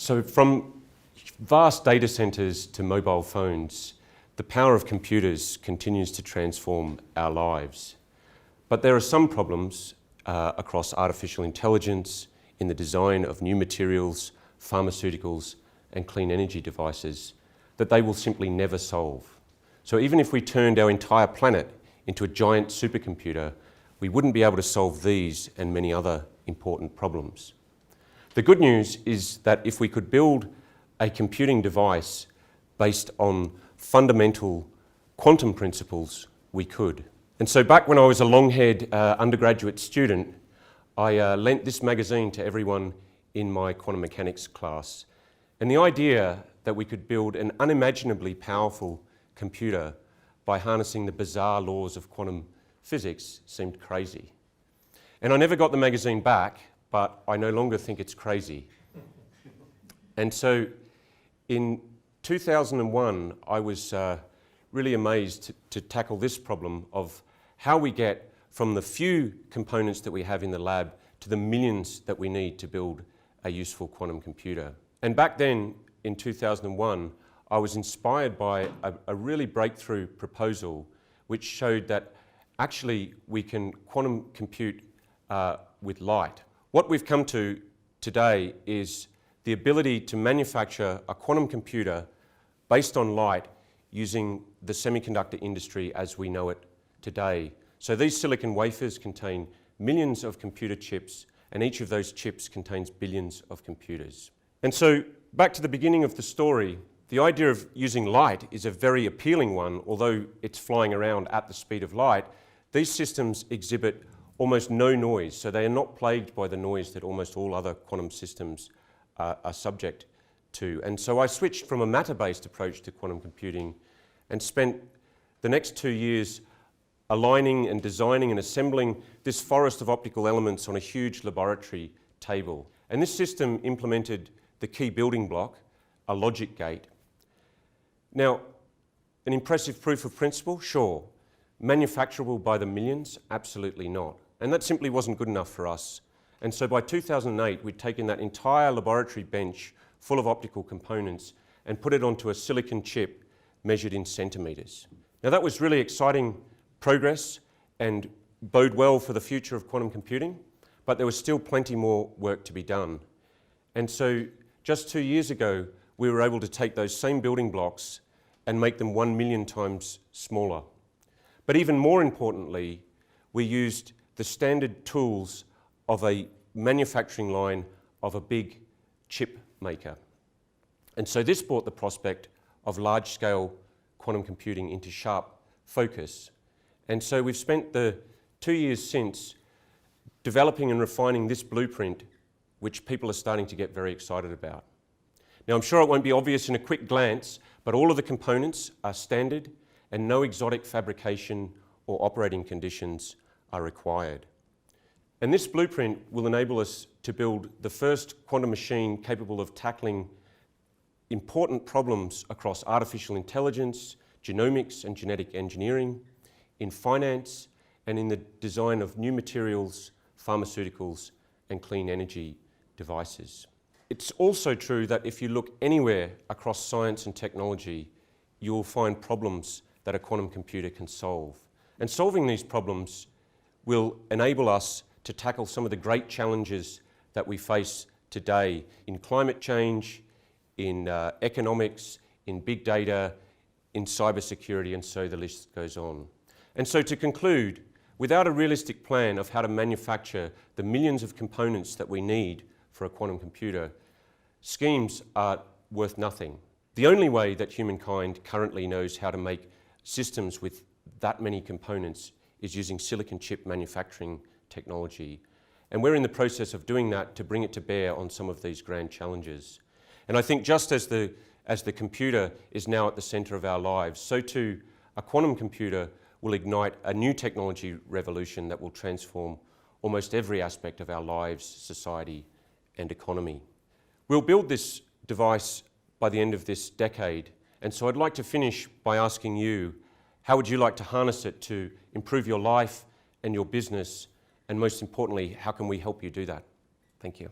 So from vast data centers to mobile phones, the power of computers continues to transform our lives. But there are some problems across artificial intelligence, in the design of new materials, pharmaceuticals, and clean energy devices that they will simply never solve. So even if we turned our entire planet into a giant supercomputer, we wouldn't be able to solve these and many other important problems. The good news is that if we could build a computing device based on fundamental quantum principles, we could. And so back when I was a long-haired undergraduate student, I lent this magazine to everyone in my quantum mechanics class. And the idea that we could build an unimaginably powerful computer by harnessing the bizarre laws of quantum physics seemed crazy. And I never got the magazine back, but I no longer think it's crazy. And so in 2001, I was really amazed to tackle this problem of how we get from the few components that we have in the lab to the millions that we need to build a useful quantum computer. And back then, in 2001, I was inspired by a really breakthrough proposal which showed that actually we can quantum compute with light. What we've come to today is the ability to manufacture a quantum computer based on light using the semiconductor industry as we know it today. So these silicon wafers contain millions of computer chips, and each of those chips contains billions of computers. And so back to the beginning of the story, the idea of using light is a very appealing one. Although it's flying around at the speed of light, these systems exhibit almost no noise, so they are not plagued by the noise that almost all other quantum systems are subject to. And so I switched from a matter-based approach to quantum computing and spent the next 2 years aligning and designing and assembling this forest of optical elements on a huge laboratory table. And this system implemented the key building block, a logic gate. Now, an impressive proof of principle? Sure. Manufacturable by the millions? Absolutely not. And that simply wasn't good enough for us. And so by 2008, we'd taken that entire laboratory bench full of optical components and put it onto a silicon chip measured in centimetres. Now that was really exciting progress and bode well for the future of quantum computing, but there was still plenty more work to be done. And so just 2 years ago, we were able to take those same building blocks and make them 1 million times smaller. But even more importantly, we used the standard tools of a manufacturing line of a big chip maker. And so this brought the prospect of large-scale quantum computing into sharp focus. And so we've spent the 2 years since developing and refining this blueprint, which people are starting to get very excited about. Now, I'm sure it won't be obvious in a quick glance, but all of the components are standard and no exotic fabrication or operating conditions are required. And this blueprint will enable us to build the first quantum machine capable of tackling important problems across artificial intelligence, genomics and genetic engineering, in finance, and in the design of new materials, pharmaceuticals, and clean energy devices. It's also true that if you look anywhere across science and technology, you'll find problems that a quantum computer can solve. And solving these problems will enable us to tackle some of the great challenges that we face today in climate change, in economics, in big data, in cybersecurity, and so the list goes on. And so to conclude, without a realistic plan of how to manufacture the millions of components that we need for a quantum computer, schemes are worth nothing. The only way that humankind currently knows how to make systems with that many components is using silicon chip manufacturing technology. And we're in the process of doing that to bring it to bear on some of these grand challenges. And I think just as the computer is now at the center of our lives, so too a quantum computer will ignite a new technology revolution that will transform almost every aspect of our lives, society, and economy. We'll build this device by the end of this decade, and so I'd like to finish by asking you, how would you like to harness it to improve your life and your business, and most importantly, how can we help you do that? Thank you.